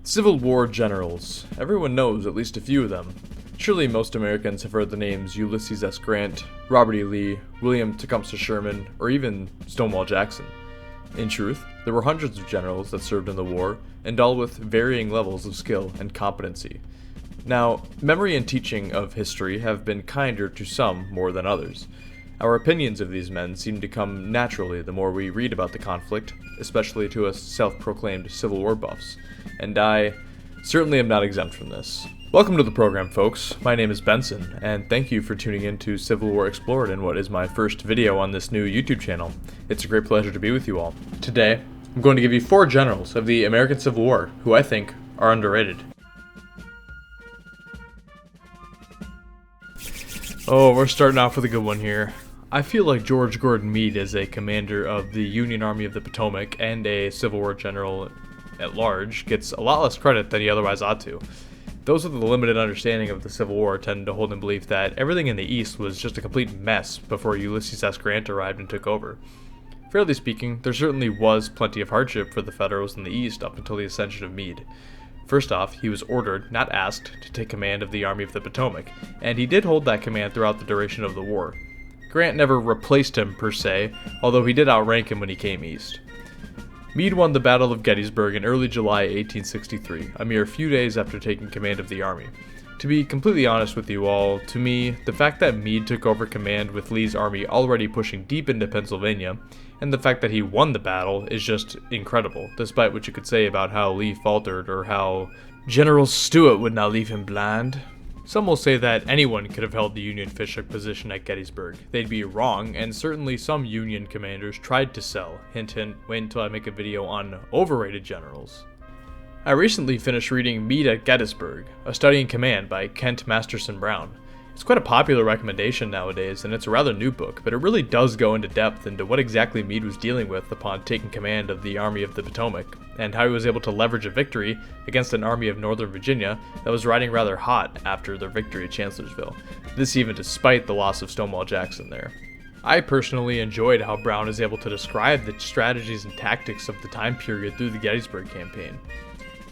Civil War generals. Everyone knows at least a few of them. Surely most Americans have heard the names Ulysses S. Grant, Robert E. Lee, William Tecumseh Sherman, or even Stonewall Jackson. In truth, there were hundreds of generals that served in the war, and all with varying levels of skill and competency. Now, memory and teaching of history have been kinder to some more than others. Our opinions of these men seem to come naturally the more we read about the conflict, especially to us self-proclaimed Civil War buffs, and I certainly am not exempt from this. Welcome to the program, folks. My name is Benson, and thank you for tuning in to Civil War Explored in what is my first video on this new YouTube channel. It's a great pleasure to be with you all. Today, I'm going to give you 4 generals of the American Civil War who I think are underrated. Oh, we're starting off with a good one here. I feel like George Gordon Meade as a commander of the Union Army of the Potomac and a Civil War general at large gets a lot less credit than he otherwise ought to. Those with a limited understanding of the Civil War tend to hold in belief that everything in the East was just a complete mess before Ulysses S. Grant arrived and took over. Fairly speaking, there certainly was plenty of hardship for the Federals in the East up until the ascension of Meade. First off, he was ordered, not asked, to take command of the Army of the Potomac, and he did hold that command throughout the duration of the war. Grant never replaced him per se, although he did outrank him when he came east. Meade won the Battle of Gettysburg in early July 1863, a mere few days after taking command of the army. To be completely honest with you all, to me, the fact that Meade took over command with Lee's army already pushing deep into Pennsylvania, and the fact that he won the battle is just incredible, despite what you could say about how Lee faltered or how General Stuart would not leave him blind. Some will say that anyone could have held the Union Fishhook position at Gettysburg. They'd be wrong, and certainly some Union commanders tried to sell. Hint hint, wait until I make a video on overrated generals. I recently finished reading Meade at Gettysburg, A Study in Command by Kent Masterson Brown. It's quite a popular recommendation nowadays, and it's a rather new book, but it really does go into depth into what exactly Meade was dealing with upon taking command of the Army of the Potomac, and how he was able to leverage a victory against an army of Northern Virginia that was riding rather hot after their victory at Chancellorsville, this even despite the loss of Stonewall Jackson there. I personally enjoyed how Brown is able to describe the strategies and tactics of the time period through the Gettysburg campaign.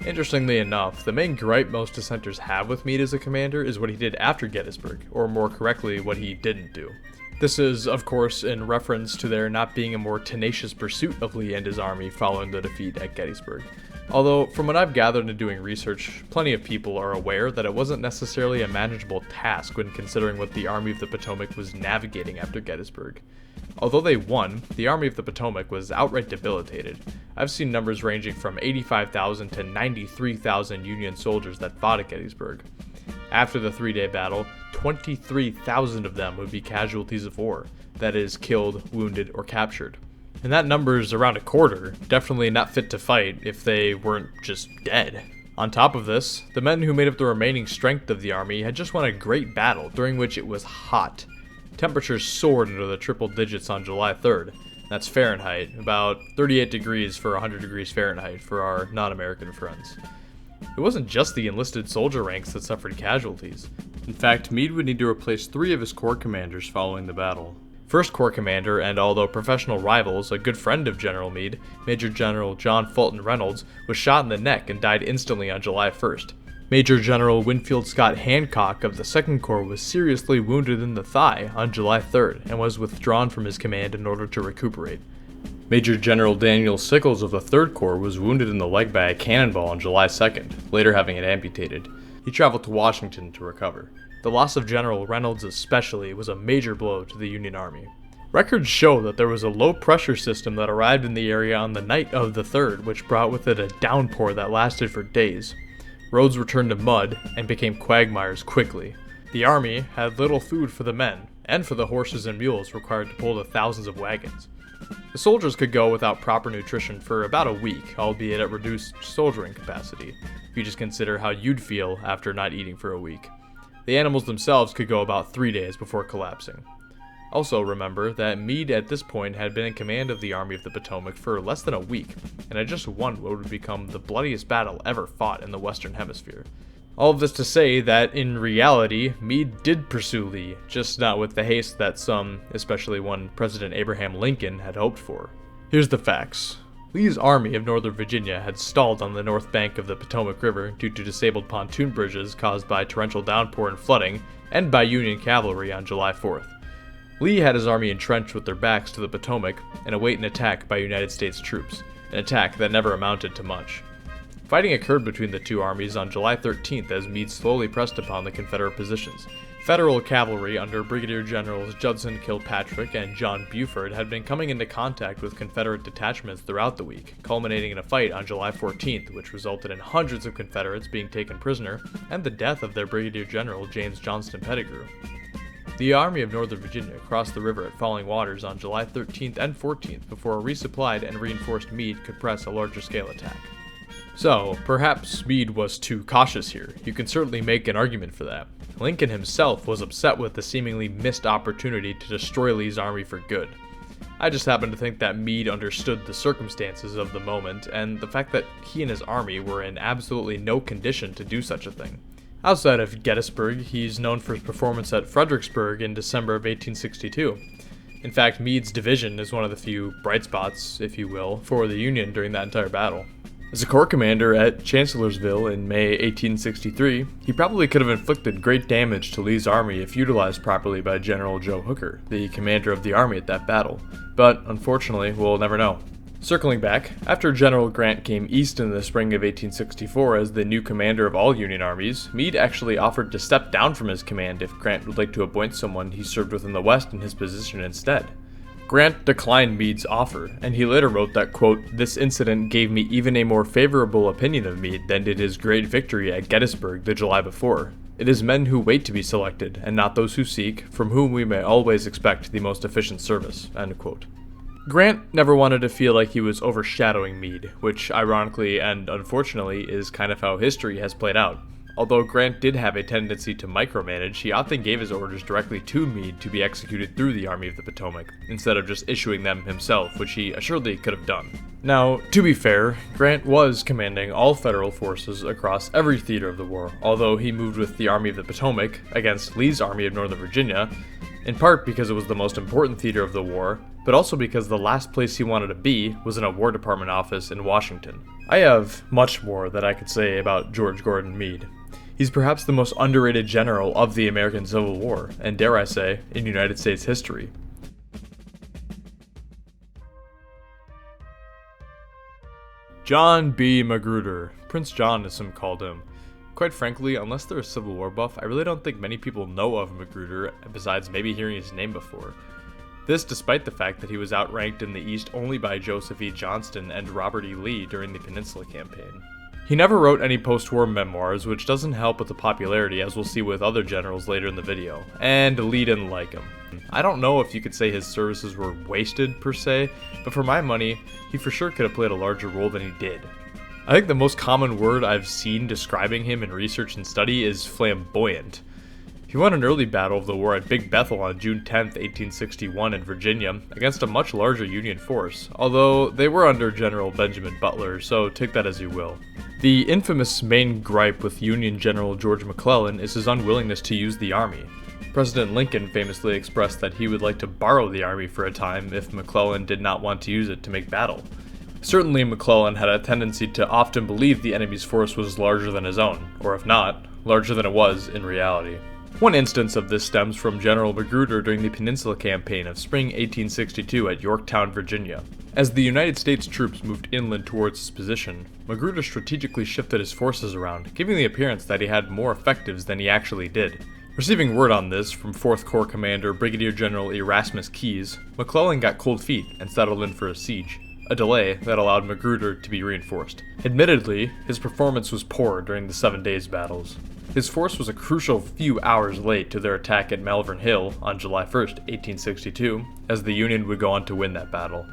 Interestingly enough, the main gripe most dissenters have with Meade as a commander is what he did after Gettysburg, or more correctly, what he didn't do. This is, of course, in reference to there not being a more tenacious pursuit of Lee and his army following the defeat at Gettysburg. Although, from what I've gathered in doing research, plenty of people are aware that it wasn't necessarily a manageable task when considering what the Army of the Potomac was navigating after Gettysburg. Although they won, the Army of the Potomac was outright debilitated. I've seen numbers ranging from 85,000 to 93,000 Union soldiers that fought at Gettysburg. After the 3-day battle, 23,000 of them would be casualties of war, that is, killed, wounded, or captured. And that number is around a quarter, definitely not fit to fight if they weren't just dead. On top of this, the men who made up the remaining strength of the army had just won a great battle during which it was hot. Temperatures soared into the triple digits on July 3rd. That's Fahrenheit, about 38 degrees for 100 degrees Fahrenheit for our non-American friends. It wasn't just the enlisted soldier ranks that suffered casualties. In fact, Meade would need to replace 3 of his corps commanders following the battle. First Corps commander, and although professional rivals, a good friend of General Meade, Major General John Fulton Reynolds, was shot in the neck and died instantly on July 1st. Major General Winfield Scott Hancock of the 2nd Corps was seriously wounded in the thigh on July 3rd and was withdrawn from his command in order to recuperate. Major General Daniel Sickles of the 3rd Corps was wounded in the leg by a cannonball on July 2nd, later having it amputated. He traveled to Washington to recover. The loss of General Reynolds especially was a major blow to the Union Army. Records show that there was a low-pressure system that arrived in the area on the night of the 3rd, which brought with it a downpour that lasted for days. Roads were turned to mud and became quagmires quickly. The army had little food for the men, and for the horses and mules required to pull the thousands of wagons. The soldiers could go without proper nutrition for about a week, albeit at reduced soldiering capacity, if you just consider how you'd feel after not eating for a week. The animals themselves could go about 3 days before collapsing. Also remember that Meade at this point had been in command of the Army of the Potomac for less than a week, and had just won what would become the bloodiest battle ever fought in the Western Hemisphere. All of this to say that, in reality, Meade did pursue Lee, just not with the haste that some, especially one President Abraham Lincoln, had hoped for. Here's the facts. Lee's Army of Northern Virginia had stalled on the north bank of the Potomac River due to disabled pontoon bridges caused by torrential downpour and flooding, and by Union cavalry on July 4th. Lee had his army entrenched with their backs to the Potomac and await an attack by United States troops, an attack that never amounted to much. Fighting occurred between the two armies on July 13th as Meade slowly pressed upon the Confederate positions. Federal cavalry under Brigadier Generals Judson Kilpatrick and John Buford had been coming into contact with Confederate detachments throughout the week, culminating in a fight on July 14th, which resulted in hundreds of Confederates being taken prisoner and the death of their Brigadier General James Johnston Pettigrew. The Army of Northern Virginia crossed the river at Falling Waters on July 13th and 14th before a resupplied and reinforced Meade could press a larger-scale attack. So, perhaps Meade was too cautious here. You can certainly make an argument for that. Lincoln himself was upset with the seemingly missed opportunity to destroy Lee's army for good. I just happen to think that Meade understood the circumstances of the moment and the fact that he and his army were in absolutely no condition to do such a thing. Outside of Gettysburg, he's known for his performance at Fredericksburg in December of 1862. In fact, Meade's division is one of the few bright spots, if you will, for the Union during that entire battle. As a corps commander at Chancellorsville in May 1863, he probably could have inflicted great damage to Lee's army if utilized properly by General Joe Hooker, the commander of the army at that battle. But, unfortunately, we'll never know. Circling back, after General Grant came east in the spring of 1864 as the new commander of all Union armies, Meade actually offered to step down from his command if Grant would like to appoint someone he served with in the West in his position instead. Grant declined Meade's offer, and he later wrote that, quote, "This incident gave me even a more favorable opinion of Meade than did his great victory at Gettysburg the July before. It is men who wait to be selected, and not those who seek, from whom we may always expect the most efficient service," end quote. Grant never wanted to feel like he was overshadowing Meade, which ironically and unfortunately is kind of how history has played out. Although Grant did have a tendency to micromanage, he often gave his orders directly to Meade to be executed through the Army of the Potomac, instead of just issuing them himself, which he assuredly could have done. Now, to be fair, Grant was commanding all federal forces across every theater of the war, although he moved with the Army of the Potomac against Lee's Army of Northern Virginia, in part because it was the most important theater of the war, but also because the last place he wanted to be was in a War Department office in Washington. I have much more that I could say about George Gordon Meade. He's perhaps the most underrated general of the American Civil War, and dare I say, in United States history. John B. Magruder, Prince John as some called him. Quite frankly, unless they're a Civil War buff, I really don't think many people know of Magruder, besides maybe hearing his name before. This despite the fact that he was outranked in the East only by Joseph E. Johnston and Robert E. Lee during the Peninsula Campaign. He never wrote any post-war memoirs, which doesn't help with the popularity as we'll see with other generals later in the video, and Lee didn't like him. I don't know if you could say his services were wasted per se, but for my money, he for sure could have played a larger role than he did. I think the most common word I've seen describing him in research and study is flamboyant. He won an early battle of the war at Big Bethel on June 10, 1861 in Virginia against a much larger Union force, although they were under General Benjamin Butler, so take that as you will. The infamous main gripe with Union General George McClellan is his unwillingness to use the army. President Lincoln famously expressed that he would like to borrow the army for a time if McClellan did not want to use it to make battle. Certainly McClellan had a tendency to often believe the enemy's force was larger than his own, or if not, larger than it was in reality. One instance of this stems from General Magruder during the Peninsula Campaign of spring 1862 at Yorktown, Virginia. As the United States troops moved inland towards his position, Magruder strategically shifted his forces around, giving the appearance that he had more effectives than he actually did. Receiving word on this from 4th Corps Commander Brigadier General Erasmus Keyes, McClellan got cold feet and settled in for a siege, a delay that allowed Magruder to be reinforced. Admittedly, his performance was poor during the 7 days battles. His force was a crucial few hours late to their attack at Malvern Hill on July 1st, 1862, as the Union would go on to win that battle.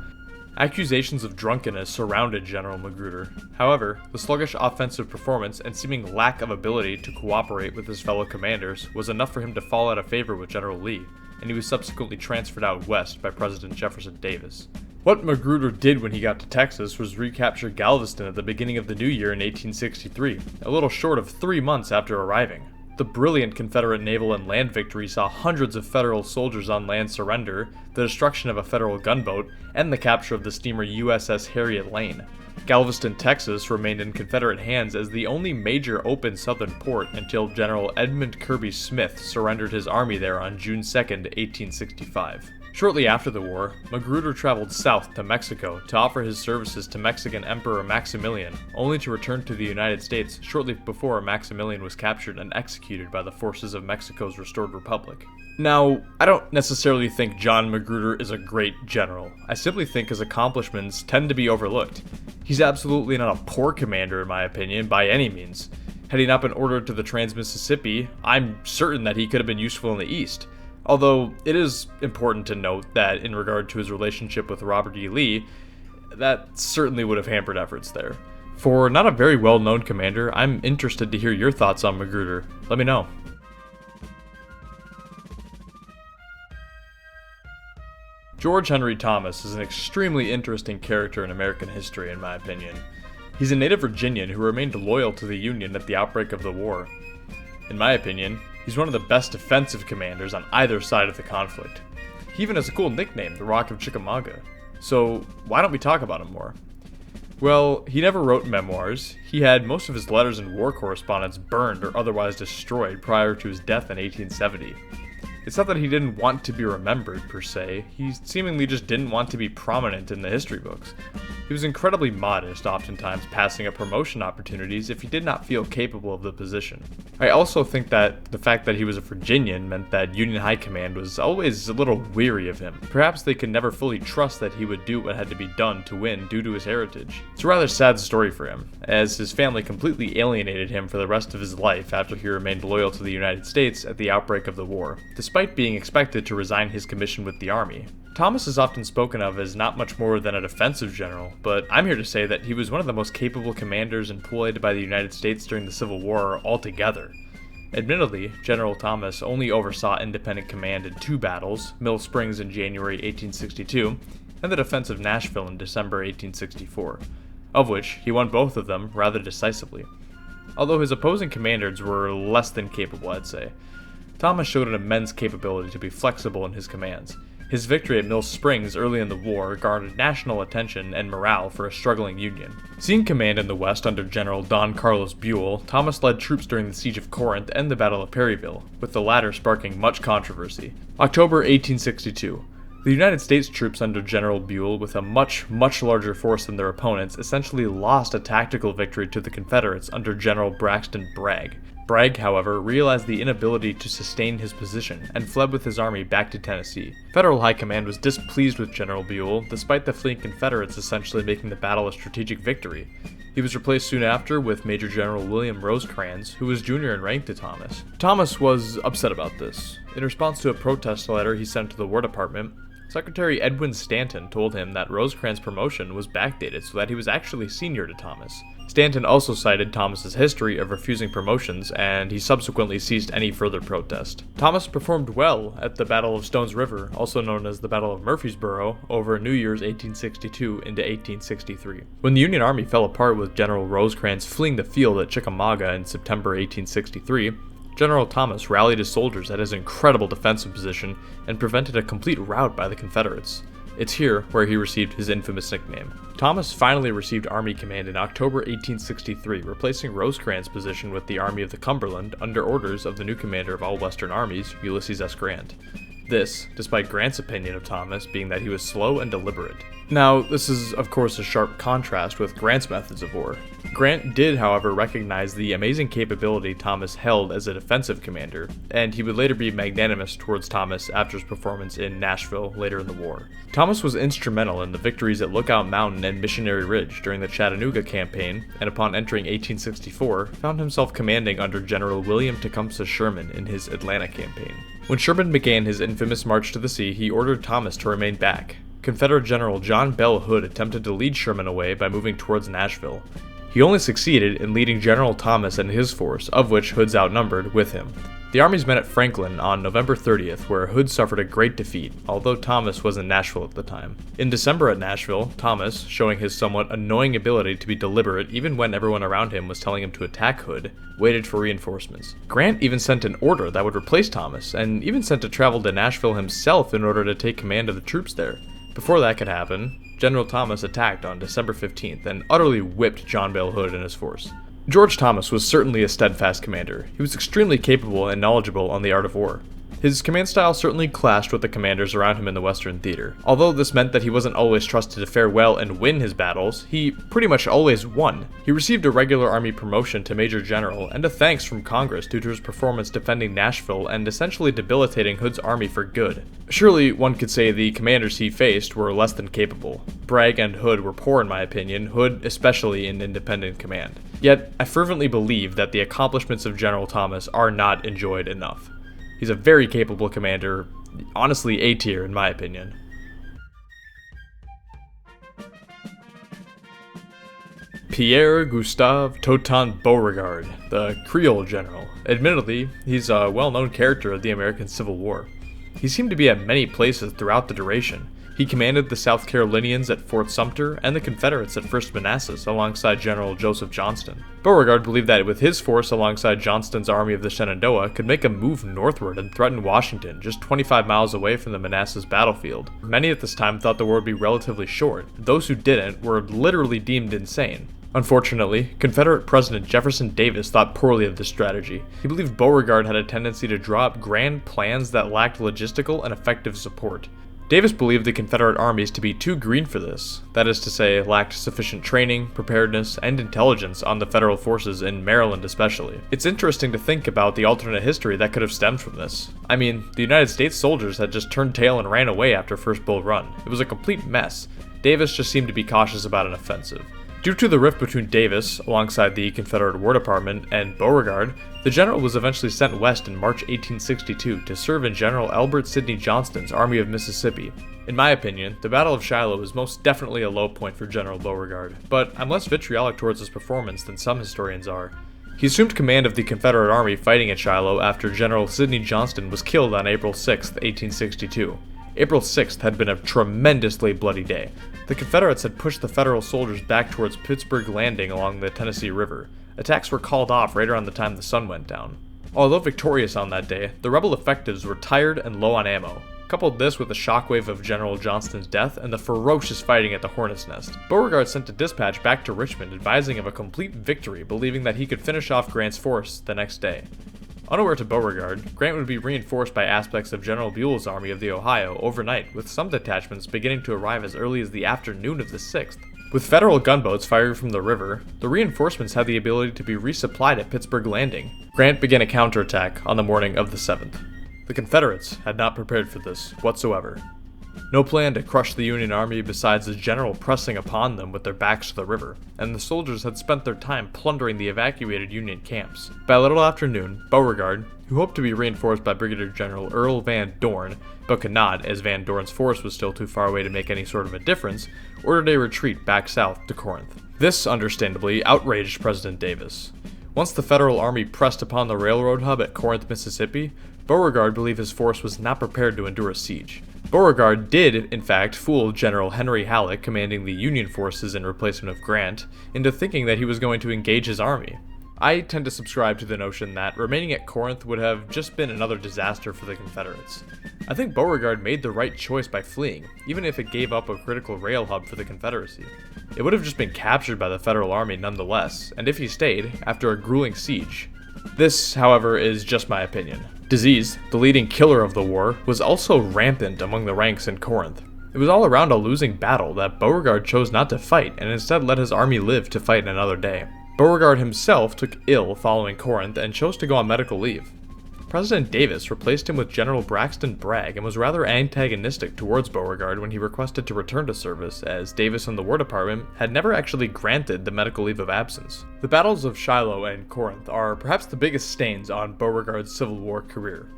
Accusations of drunkenness surrounded General Magruder. However, the sluggish offensive performance and seeming lack of ability to cooperate with his fellow commanders was enough for him to fall out of favor with General Lee, and he was subsequently transferred out west by President Jefferson Davis. What Magruder did when he got to Texas was recapture Galveston at the beginning of the new year in 1863, a little short of 3 months after arriving. The brilliant Confederate naval and land victory saw hundreds of Federal soldiers on land surrender, the destruction of a Federal gunboat, and the capture of the steamer USS Harriet Lane. Galveston, Texas remained in Confederate hands as the only major open southern port until General Edmund Kirby Smith surrendered his army there on June 2, 1865. Shortly after the war, Magruder traveled south to Mexico to offer his services to Mexican Emperor Maximilian, only to return to the United States shortly before Maximilian was captured and executed by the forces of Mexico's restored republic. Now, I don't necessarily think John Magruder is a great general. I simply think his accomplishments tend to be overlooked. He's absolutely not a poor commander in my opinion, by any means. Had he not been ordered to the Trans-Mississippi, I'm certain that he could have been useful in the East. Although, it is important to note that in regard to his relationship with Robert E. Lee, that certainly would have hampered efforts there. For not a very well-known commander, I'm interested to hear your thoughts on Magruder. Let me know. George Henry Thomas is an extremely interesting character in American history, in my opinion. He's a native Virginian who remained loyal to the Union at the outbreak of the war. In my opinion, he's one of the best defensive commanders on either side of the conflict. He even has a cool nickname, the Rock of Chickamauga. So why don't we talk about him more? Well, he never wrote memoirs. He had most of his letters and war correspondence burned or otherwise destroyed prior to his death in 1870. It's not that he didn't want to be remembered, per se, he seemingly just didn't want to be prominent in the history books. He was incredibly modest, oftentimes passing up promotion opportunities if he did not feel capable of the position. I also think that the fact that he was a Virginian meant that Union High Command was always a little weary of him. Perhaps they could never fully trust that he would do what had to be done to win due to his heritage. It's a rather sad story for him, as his family completely alienated him for the rest of his life after he remained loyal to the United States at the outbreak of the war, despite being expected to resign his commission with the Army. Thomas is often spoken of as not much more than a defensive general, but I'm here to say that he was one of the most capable commanders employed by the United States during the Civil War altogether. Admittedly, General Thomas only oversaw independent command in 2 battles, Mill Springs in January 1862, and the defense of Nashville in December 1864, of which he won both of them rather decisively. Although his opposing commanders were less than capable, I'd say, Thomas showed an immense capability to be flexible in his commands. His victory at Mill Springs early in the war garnered national attention and morale for a struggling Union. Seeing command in the West under General Don Carlos Buell, Thomas led troops during the Siege of Corinth and the Battle of Perryville, with the latter sparking much controversy. October 1862. The United States troops under General Buell, with a much larger force than their opponents, essentially lost a tactical victory to the Confederates under General Braxton Bragg. Bragg, however, realized the inability to sustain his position and fled with his army back to Tennessee. Federal High Command was displeased with General Buell, despite the fleeing Confederates essentially making the battle a strategic victory. He was replaced soon after with Major General William Rosecrans, who was junior in rank to Thomas. Thomas was upset about this. In response to a protest letter he sent to the War Department, Secretary Edwin Stanton told him that Rosecrans' promotion was backdated so that he was actually senior to Thomas. Stanton also cited Thomas's history of refusing promotions, and he subsequently ceased any further protest. Thomas performed well at the Battle of Stones River, also known as the Battle of Murfreesboro, over New Year's 1862 into 1863. When the Union Army fell apart with General Rosecrans fleeing the field at Chickamauga in September 1863, General Thomas rallied his soldiers at his incredible defensive position and prevented a complete rout by the Confederates. It's here where he received his infamous nickname. Thomas finally received Army command in October 1863, replacing Rosecrans' position with the Army of the Cumberland under orders of the new commander of all Western armies, Ulysses S. Grant. This, despite Grant's opinion of Thomas being that he was slow and deliberate. Now, this is of course a sharp contrast with Grant's methods of war. Grant did, however, recognize the amazing capability Thomas held as a defensive commander, and he would later be magnanimous towards Thomas after his performance in Nashville later in the war. Thomas was instrumental in the victories at Lookout Mountain and Missionary Ridge during the Chattanooga campaign, and upon entering 1864, found himself commanding under General William Tecumseh Sherman in his Atlanta campaign. When Sherman began his infamous march to the sea, he ordered Thomas to remain back. Confederate General John Bell Hood attempted to lead Sherman away by moving towards Nashville. He only succeeded in leading General Thomas and his force, of which Hood's outnumbered, with him. The armies met at Franklin on November 30th, where Hood suffered a great defeat, although Thomas was in Nashville at the time. In December at Nashville, Thomas, showing his somewhat annoying ability to be deliberate even when everyone around him was telling him to attack Hood, waited for reinforcements. Grant even sent an order that would replace Thomas, and even sent to travel to Nashville himself in order to take command of the troops there. Before that could happen, General Thomas attacked on December 15th and utterly whipped John Bell Hood and his force. George Thomas was certainly a steadfast commander. He was extremely capable and knowledgeable on the art of war. His command style certainly clashed with the commanders around him in the Western Theater. Although this meant that he wasn't always trusted to fare well and win his battles, he pretty much always won. He received a regular army promotion to Major General and a thanks from Congress due to his performance defending Nashville and essentially debilitating Hood's army for good. Surely, one could say the commanders he faced were less than capable. Bragg and Hood were poor in my opinion, Hood especially in independent command. Yet, I fervently believe that the accomplishments of General Thomas are not enjoyed enough. He's a very capable commander, honestly A tier in my opinion. Pierre Gustave Totin Beauregard, the Creole general. Admittedly, he's a well-known character of the American Civil War. He seemed to be at many places throughout the duration. He commanded the South Carolinians at Fort Sumter and the Confederates at First Manassas alongside General Joseph Johnston. Beauregard believed that with his force alongside Johnston's Army of the Shenandoah could make a move northward and threaten Washington just 25 miles away from the Manassas battlefield. Many at this time thought the war would be relatively short. Those who didn't were literally deemed insane. Unfortunately, Confederate President Jefferson Davis thought poorly of this strategy. He believed Beauregard had a tendency to draw up grand plans that lacked logistical and effective support. Davis believed the Confederate armies to be too green for this, that is to say, lacked sufficient training, preparedness, and intelligence on the Federal forces in Maryland especially. It's interesting to think about the alternate history that could have stemmed from this. I mean, the United States soldiers had just turned tail and ran away after First Bull Run. It was a complete mess. Davis just seemed to be cautious about an offensive. Due to the rift between Davis, alongside the Confederate War Department, and Beauregard, the general was eventually sent west in March 1862 to serve in General Albert Sidney Johnston's Army of Mississippi. In my opinion, the Battle of Shiloh is most definitely a low point for General Beauregard, but I'm less vitriolic towards his performance than some historians are. He assumed command of the Confederate Army fighting at Shiloh after General Sidney Johnston was killed on April 6, 1862. April 6th had been a tremendously bloody day. The Confederates had pushed the Federal soldiers back towards Pittsburgh Landing along the Tennessee River. Attacks were called off right around the time the sun went down. Although victorious on that day, the rebel effectives were tired and low on ammo. Coupled this with the shockwave of General Johnston's death and the ferocious fighting at the Hornet's Nest, Beauregard sent a dispatch back to Richmond advising of a complete victory, believing that he could finish off Grant's force the next day. Unaware to Beauregard, Grant would be reinforced by aspects of General Buell's Army of the Ohio overnight, with some detachments beginning to arrive as early as the afternoon of the 6th. With Federal gunboats firing from the river, the reinforcements had the ability to be resupplied at Pittsburgh Landing. Grant began a counterattack on the morning of the 7th. The Confederates had not prepared for this whatsoever. No plan to crush the Union Army besides the general pressing upon them with their backs to the river, and the soldiers had spent their time plundering the evacuated Union camps. By a little after noon, Beauregard, who hoped to be reinforced by Brigadier General Earl Van Dorn, but could not, as Van Dorn's force was still too far away to make any sort of a difference, ordered a retreat back south to Corinth. This, understandably, outraged President Davis. Once the Federal Army pressed upon the railroad hub at Corinth, Mississippi, Beauregard believed his force was not prepared to endure a siege. Beauregard did, in fact, fool General Henry Halleck, commanding the Union forces in replacement of Grant, into thinking that he was going to engage his army. I tend to subscribe to the notion that remaining at Corinth would have just been another disaster for the Confederates. I think Beauregard made the right choice by fleeing, even if it gave up a critical rail hub for the Confederacy. It would have just been captured by the Federal Army nonetheless, and if he stayed, after a grueling siege. This, however, is just my opinion. Disease, the leading killer of the war, was also rampant among the ranks in Corinth. It was all around a losing battle that Beauregard chose not to fight and instead let his army live to fight another day. Beauregard himself took ill following Corinth and chose to go on medical leave. President Davis replaced him with General Braxton Bragg and was rather antagonistic towards Beauregard when he requested to return to service, as Davis and the War Department had never actually granted the medical leave of absence. The battles of Shiloh and Corinth are perhaps the biggest stains on Beauregard's Civil War career.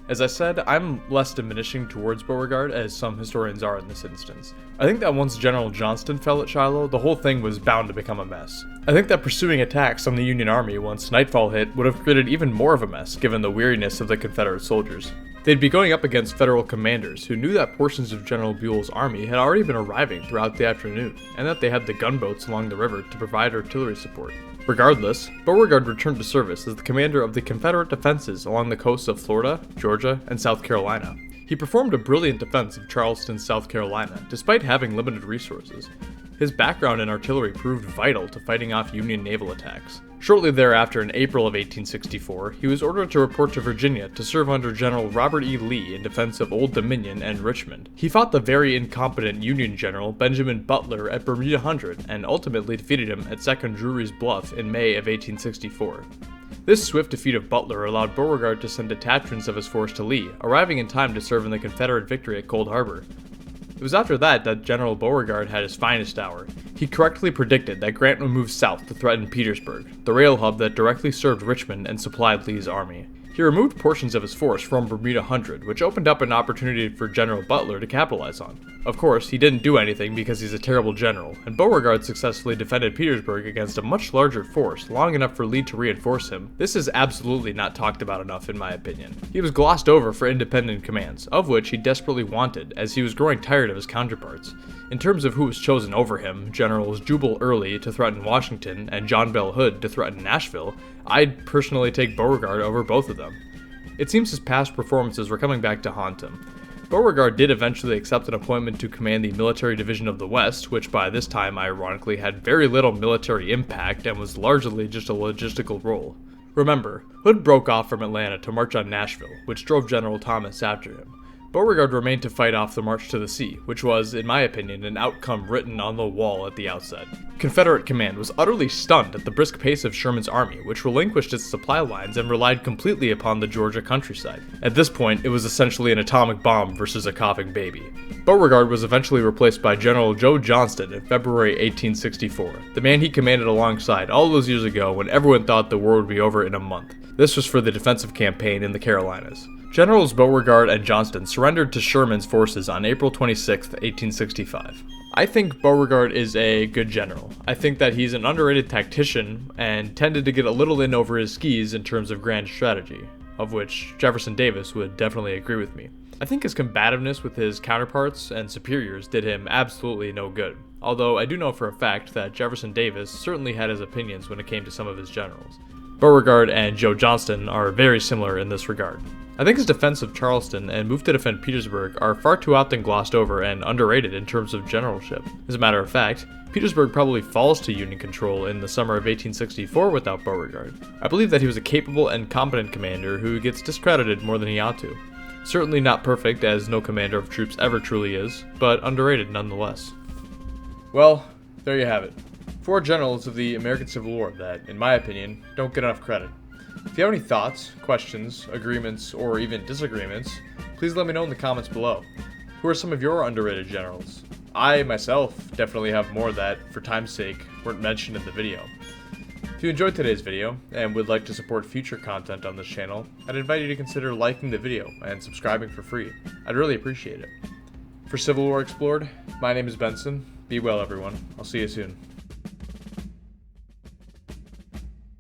As I said, I'm less diminishing towards Beauregard as some historians are in this instance. I think that once General Johnston fell at Shiloh, the whole thing was bound to become a mess. I think that pursuing attacks on the Union Army once nightfall hit would have created even more of a mess given the weariness of the Confederate soldiers. They'd be going up against Federal commanders who knew that portions of General Buell's army had already been arriving throughout the afternoon, and that they had the gunboats along the river to provide artillery support. Regardless, Beauregard returned to service as the commander of the Confederate defenses along the coasts of Florida, Georgia, and South Carolina. He performed a brilliant defense of Charleston, South Carolina, despite having limited resources. His background in artillery proved vital to fighting off Union naval attacks. Shortly thereafter, in April of 1864, he was ordered to report to Virginia to serve under General Robert E. Lee in defense of Old Dominion and Richmond. He fought the very incompetent Union general Benjamin Butler at Bermuda Hundred and ultimately defeated him at Second Drury's Bluff in May of 1864. This swift defeat of Butler allowed Beauregard to send detachments of his force to Lee, arriving in time to serve in the Confederate victory at Cold Harbor. It was after that General Beauregard had his finest hour. He correctly predicted that Grant would move south to threaten Petersburg, the rail hub that directly served Richmond and supplied Lee's army. He removed portions of his force from Bermuda Hundred, which opened up an opportunity for General Butler to capitalize on. Of course, he didn't do anything because he's a terrible general, and Beauregard successfully defended Petersburg against a much larger force long enough for Lee to reinforce him. This is absolutely not talked about enough in my opinion. He was glossed over for independent commands, of which he desperately wanted, as he was growing tired of his counterparts. In terms of who was chosen over him, Generals Jubal Early to threaten Washington and John Bell Hood to threaten Nashville, I'd personally take Beauregard over both of them. It seems his past performances were coming back to haunt him. Beauregard did eventually accept an appointment to command the Military Division of the West, which by this time ironically had very little military impact and was largely just a logistical role. Remember, Hood broke off from Atlanta to march on Nashville, which drove General Thomas after him. Beauregard remained to fight off the March to the Sea, which was, in my opinion, an outcome written on the wall at the outset. Confederate command was utterly stunned at the brisk pace of Sherman's army, which relinquished its supply lines and relied completely upon the Georgia countryside. At this point, it was essentially an atomic bomb versus a coughing baby. Beauregard was eventually replaced by General Joe Johnston in February 1864, the man he commanded alongside all those years ago when everyone thought the war would be over in a month. This was for the defensive campaign in the Carolinas. Generals Beauregard and Johnston surrendered to Sherman's forces on April 26, 1865. I think Beauregard is a good general. I think that he's an underrated tactician and tended to get a little in over his skis in terms of grand strategy, of which Jefferson Davis would definitely agree with me. I think his combativeness with his counterparts and superiors did him absolutely no good, although I do know for a fact that Jefferson Davis certainly had his opinions when it came to some of his generals. Beauregard and Joe Johnston are very similar in this regard. I think his defense of Charleston and move to defend Petersburg are far too often glossed over and underrated in terms of generalship. As a matter of fact, Petersburg probably falls to Union control in the summer of 1864 without Beauregard. I believe that he was a capable and competent commander who gets discredited more than he ought to. Certainly not perfect, as no commander of troops ever truly is, but underrated nonetheless. Well, there you have it. 4 generals of the American Civil War that, in my opinion, don't get enough credit. If you have any thoughts, questions, agreements, or even disagreements, please let me know in the comments below. Who are some of your underrated generals? I, myself, definitely have more that, for time's sake, weren't mentioned in the video. If you enjoyed today's video, and would like to support future content on this channel, I'd invite you to consider liking the video and subscribing for free. I'd really appreciate it. For Civil War Explored, my name is Benson. Be well, everyone. I'll see you soon.